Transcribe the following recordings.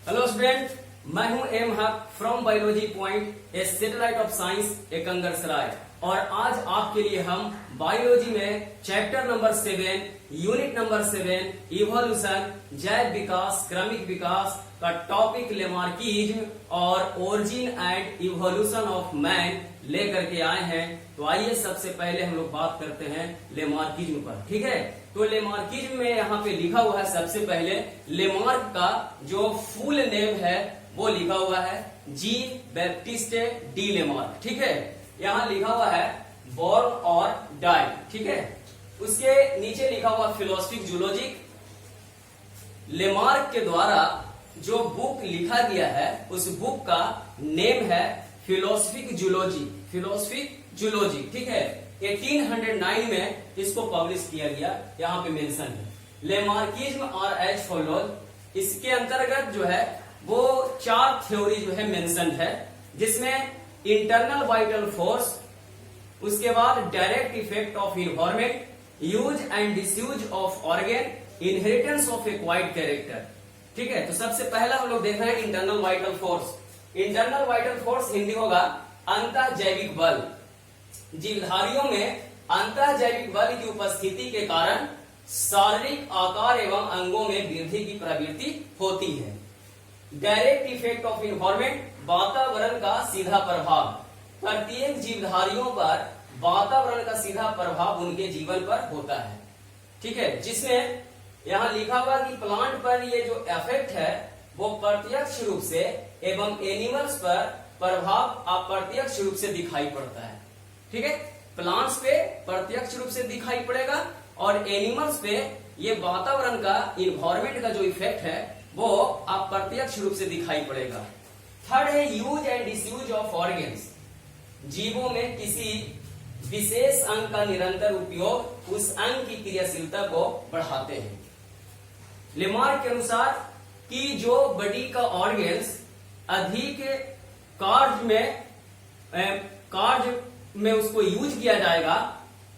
Hello student, मैं हूं M हक from biology point, A satellite of science Ekangarsarai. और आज आपके लिए हम बायोलॉजी में chapter number 7 unit number 7 evolution जैव विकास क्रमिक विकास का टॉपिक लेमार्किज्म और origin and evolution of man लेकर के आए हैं। तो आइए सबसे पहले हम लोग बात करते हैं लेमार्किज्म पर। ठीक है, तो लेमार्किज्म में यहाँ पे लिखा हुआ है सबसे पहले लेमार्क का जो फुल नेम है वो लिखा हुआ है जीन बैप्टिस्टे डी लेमार्क। ठीक है, यहाँ लिखा हुआ है बॉर्न और डाई। ठीक है, उसके नीचे लिखा हुआ फिलोसफिक जूलॉजिक। लेमार्क के द्वारा जो बुक लिखा गया है उस बुक का नेम है फिलोसफिक जूलॉजी। फिलोसफिक जूलॉजी, ठीक है, 1809 में इसको पब्लिश किया गया। यहाँ पे मेंशन है लेमार्किज्म और एज फॉलोज। इसके अंतर्गत जो है वो 4 थ्योरी जो है मेंशन है, जिसमें इंटरनल वाइटल फोर्स, उसके बाद direct effect of environment, use and disuse of organ, inheritance of acquired character. ठीक है, तो सबसे पहला हम लोग देख रहे हैं internal vital force. Internal vital force Hindi होगा अंतःजैविक बल। जीवधारियों में अंतःजैविक बल की उपस्थिति के कारण शारीरिक आकार एवं अंगों में वृद्धि की प्रवृत्ति होती है। डायरेक्ट इफेक्ट ऑफ इन्वायरमेंट, वातावरण का सीधा प्रभाव। प्रत्येक जीवधारियों पर वातावरण का सीधा प्रभाव उनके जीवन पर होता है। ठीक है, जिसमें यहाँ लिखा हुआ कि प्लांट पर ये जो इफेक्ट है वो प्रत्यक्ष रूप से एवं एनिमल्स पर प्रभाव अप्रत्यक्ष रूप से दिखाई पड़ता है। ठीक है, प्लांट्स पे प्रत्यक्ष रूप से दिखाई पड़ेगा और एनिमल्स पे ये वातावरण का इन्वायरमेंट का जो इफेक्ट है वो अप्रत्यक्ष रूप से दिखाई पड़ेगा। थर्ड है use and disuse of organs. जीवों में किसी विशेष अंग का निरंतर उपयोग उस अंग की क्रियाशीलता को बढ़ाते हैं। लेमार्क के अनुसार कि जो बॉडी का ऑर्गेन्स अधिक कार्य में उसको यूज किया जाएगा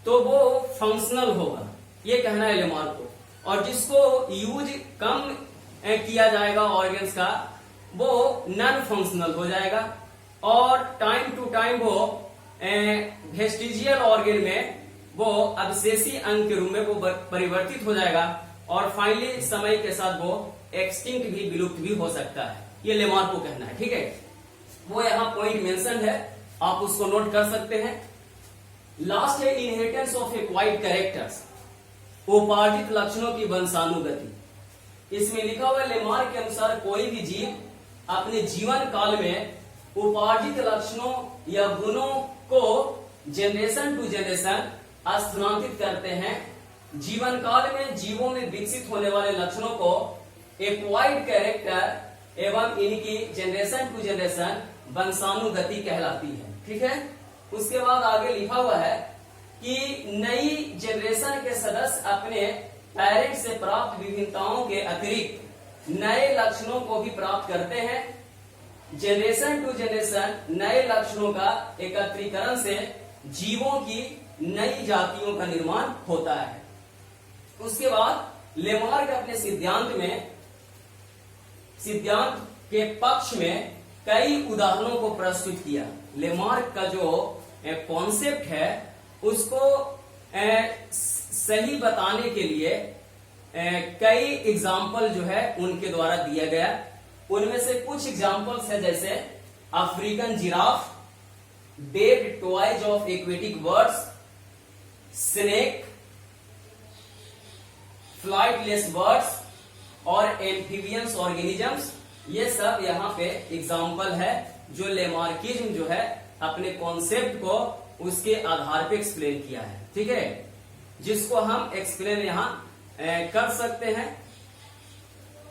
तो वो फंक्शनल होगा, ये कहना है लेमार्क को। और जिसको यूज कम किया जाएगा ऑर्गेन्स का वो नॉन फंक्शनल हो जाएगा। और टाइम टू टाइम वो वेस्टिजियल ऑर्गेन में वो अवशेषी अंग के रूप में वो परिवर्तित हो जाएगा और फाइनली समय के साथ वो एक्सटिंक्ट भी, विलुप्त भी हो सकता है। ये लेमार्क को कहना है। ठीक है, वो यहाँ पॉइंट मेंशन है, आप उसको नोट कर सकते हैं। लास्ट है इनहेरिटेंस ऑफ एक्वायर्ड कैरेक्टर्स, उपार्जित लक्षणों की वंशानुगति। इसमें लिखा हुआ लेमार्क के अनुसार कोई भी जीव अपने जीवन काल में उपार्जित लक्षणों या गुणों को जनरेशन टू जनरेशन स्थानांतरित करते हैं। जीवन काल में जीवों में विकसित होने वाले लक्षणों को एक्वायर्ड कैरेक्टर एवं इनकी जनरेशन टू जनरेशन वंशानुगति कहलाती है। ठीक है, उसके बाद आगे लिखा हुआ है कि नई जनरेशन के सदस्य अपने पेरेंट्स से प्राप्त विभिन्नताओं के अतिरिक्त नए लक्षणों को भी प्राप्त करते हैं। जनरेशन टू जनरेशन नए लक्षणों का एकत्रीकरण से जीवों की नई जातियों का निर्माण होता है। उसके बाद लेमार्क अपने सिद्धांत के पक्ष में कई उदाहरणों को प्रस्तुत किया। लेमार्क का जो कॉन्सेप्ट है उसको सही बताने के लिए कई एग्जाम्पल जो है उनके द्वारा दिया गया। उनमें से कुछ एग्जाम्पल्स है जैसे African giraffe, webbed toes of aquatic birds, snake, flightless birds और एम्फीबियंस ऑर्गेनिजम्स। ये सब यहाँ पे एग्जाम्पल है जो लेमार्किज्म जो है अपने कॉन्सेप्ट को उसके आधार पे एक्सप्लेन किया है। ठीक है, जिसको हम एक्सप्लेन यहाँ कर सकते हैं।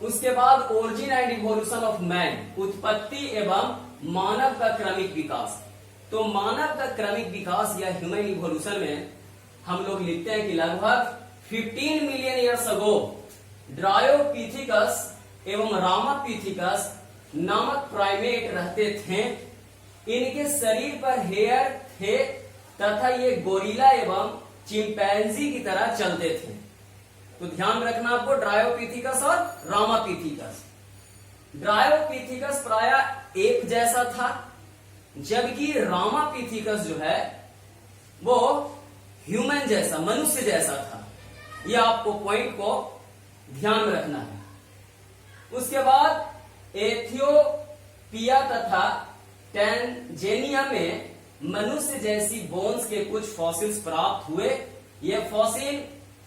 उसके बाद origin and evolution of man, उत्पत्ति एवं मानव का क्रमिक विकास। तो मानव का क्रमिक विकास या ह्यूमन इवोल्यूशन में हम लोग लिखते हैं कि लगभग 15 मिलियन ईयर्स अगो ड्रायोपिथिकस एवं रामापिथिकस नामक प्राइमेट रहते थे। इनके शरीर पर हेयर थे तथा ये गोरिल्ला एवं चिंपैंजी की तरह चलते थे। तो ध्यान रखना आपको ड्रायोपिथिकस और रामापिथिकस। ड्रायोपिथिकस प्रायः एक जैसा था, जबकि रामापिथिकस जो है वो ह्यूमन जैसा, मनुष्य जैसा था। यह आपको पॉइंट को ध्यान में रखना है। उसके बाद एथियोपिया तथा टैंजेनिया में मनुष्य जैसी बोन्स के कुछ फॉसिल्स प्राप्त हुए। ये फॉसिल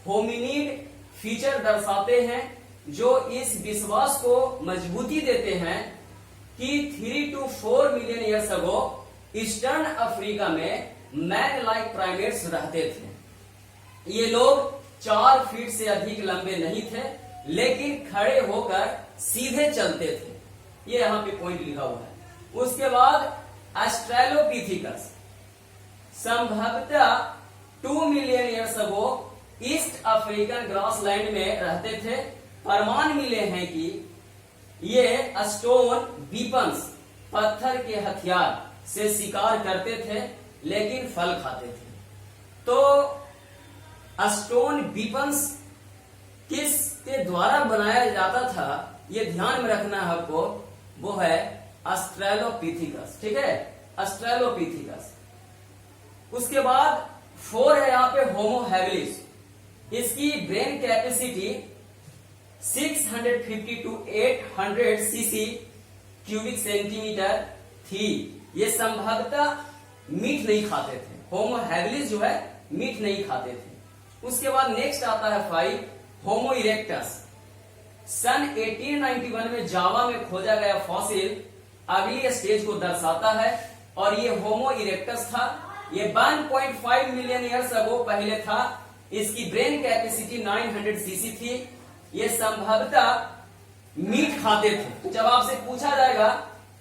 होमिनिड फीचर दर्शाते हैं, जो इस विश्वास को मजबूती देते हैं कि 3 to 4 million years ago eastern Africa में मैन लाइक प्राइमेट्स रहते थे। ये लोग 4 फीट से अधिक लंबे नहीं थे, लेकिन खड़े होकर सीधे चलते थे। ये यहां पे पॉइंट लिखा हुआ है। उसके बाद ऑस्ट्रेलोपिथिकस संभवतः 2 million years ago east African grassland में रहते थे। प्रमाण मिले हैं कि ये स्टोन वीपन्स, पत्थर के हथियार से शिकार करते थे, लेकिन फल खाते थे। तो स्टोन वीपन्स किसके द्वारा बनाया जाता था, ये ध्यान में रखना है आपको, वो है ऑस्ट्रेलोपिथिकस। ठीक है, ऑस्ट्रेलोपिथिकस। उसके बाद 4 है यहाँ पे होमो हैबिलिस। इसकी brain capacity 650 to 800 CC cubic centimetre थी। ये संभवतः मीट नहीं खाते थे। होमो हैबिलिस जो है मीट नहीं खाते थे। उसके बाद नेक्स्ट आता है 5 होमो इरेक्टस। सन 1891 में जावा में खोजा गया फॉसिल अगली स्टेज को दर्शाता है, और ये होमो इरेक्टस था। ये 1.5 मिलियन ईयर्स अगो पहले था। इसकी ब्रेन कैपेसिटी 900 सीसी थी। ये संभवतः मीट खाते थे। जब आपसे पूछा जाएगा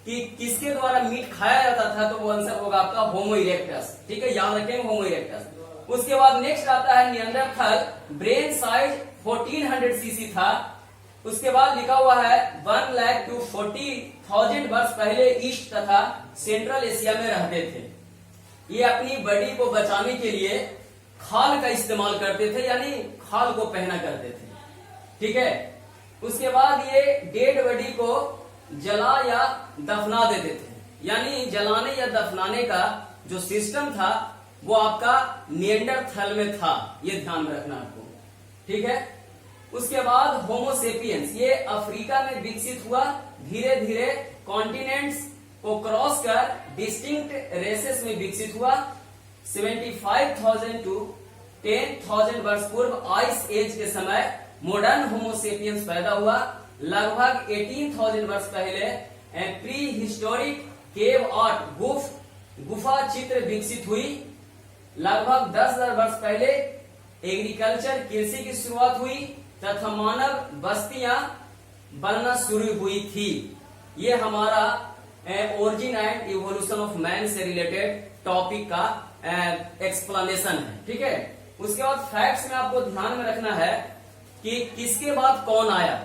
कि किसके द्वारा मीट खाया जाता था, तो वो आंसर होगा आपका होमो इरेक्टस। ठीक है, याद रखेंगे होमो इरेक्टस। उसके बाद नेक्स्ट आता है निएंडरथल। ब्रेन साइज 1400 सीसी था। उसके बाद लिखा हुआ है 1 लाख to 40,000 वर्ष पहले ईस्ट तथा सेंट्रल एशिया में रहते थे। ये अपनी बॉडी को बचाने के लिए खाल का इस्तेमाल करते थे, यानी खाल को पहना करते थे। ठीक है, उसके बाद ये डेड बॉडी को जला या दफना देते थे, यानी जलाने या दफनाने का जो सिस्टम था वो आपका निएंडरथल में था। ये ध्यान में रखना आपको। ठीक है, उसके बाद होमोसेपियंस, ये अफ्रीका में विकसित हुआ। धीरे धीरे कॉन्टिनेंट्स को क्रॉस कर डिस्टिंक्ट रेसेस में विकसित हुआ। 75,000 to 10,000 वर्ष पूर्व आइस एज के समय मॉडर्न होमोसेपियंस पैदा हुआ। लगभग 18,000 वर्ष पहले प्री हिस्टोरिक केव आर्ट, गुफा चित्र विकसित हुई। लगभग 10,000 वर्ष पहले एग्रीकल्चर, कृषि की शुरुआत हुई तथा मानव बस्तियां बनना शुरू हुई थी। ये हमारा origin and evolution of man से रिलेटेड टॉपिक का एक्सप्लेनेशन है। ठीक है, उसके बाद फैक्ट्स में आपको ध्यान में रखना है कि किसके बाद कौन आया।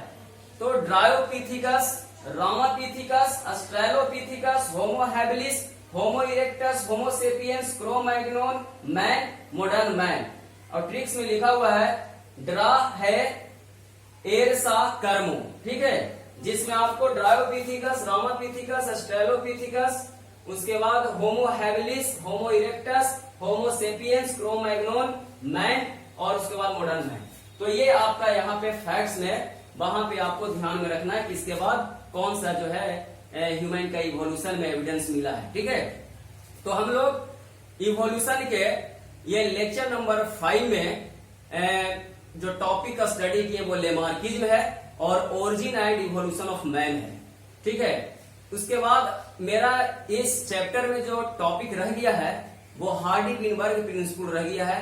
तो Dryopithecus, Ramapithecus, Australopithecus, Homo habilis, होमो इरेक्टस, होमो सेपियंस, क्रो-मैग्नोन मैन, मॉडर्न मैन। और ट्रिक्स में लिखा हुआ है ड्रा है एरसा कर्मो। ठीक है, जिसमें आपको ड्रायोपिथिकस, रामापिथिकस, ऑस्ट्रेलोपिथिकस, उसके बाद होमो हैबिलिस, होमो इरेक्टस, होमो सेपियंस, क्रो-मैग्नोन मैन, और उसके बाद मॉडर्न मैन। तो ये आपका यहाँ पे फैक्ट्स में, वहां पे आपको ध्यान में रखना है कि इसके बाद कौन सा जो है ह्यूमन का इवोल्यूशन में एविडेंस मिला है। ठीक है, तो हम लोग इवोल्यूशन के ये लेक्चर नंबर 5 में जो टॉपिक का स्टडी किए वो लेमार्किज्म है और origin and evolution of man है। ठीक है, उसके बाद मेरा इस चैप्टर में जो टॉपिक रह गया है वो हार्डी-पिनबर्ग प्रिंसिपल रह गया है।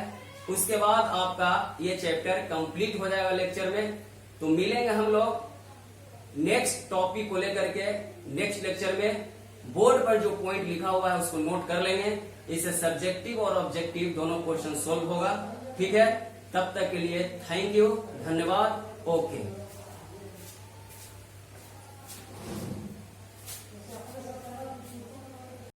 उसके बाद आपका ये चैप्टर कंप्लीट हो जाएगा लेक्चर में। तो मिलेंगे हम लोग नेक्स्ट टॉपिक को लेकर के नेक्स्ट लेक्चर में। बोर्ड पर जो पॉइंट लिखा हुआ है उसको नोट कर लेंगे। इससे सब्जेक्टिव और ऑब्जेक्टिव दोनों क्वेश्चन सोल्व होगा। ठीक है, तब तक के लिए थैंक यू, धन्यवाद, ओके।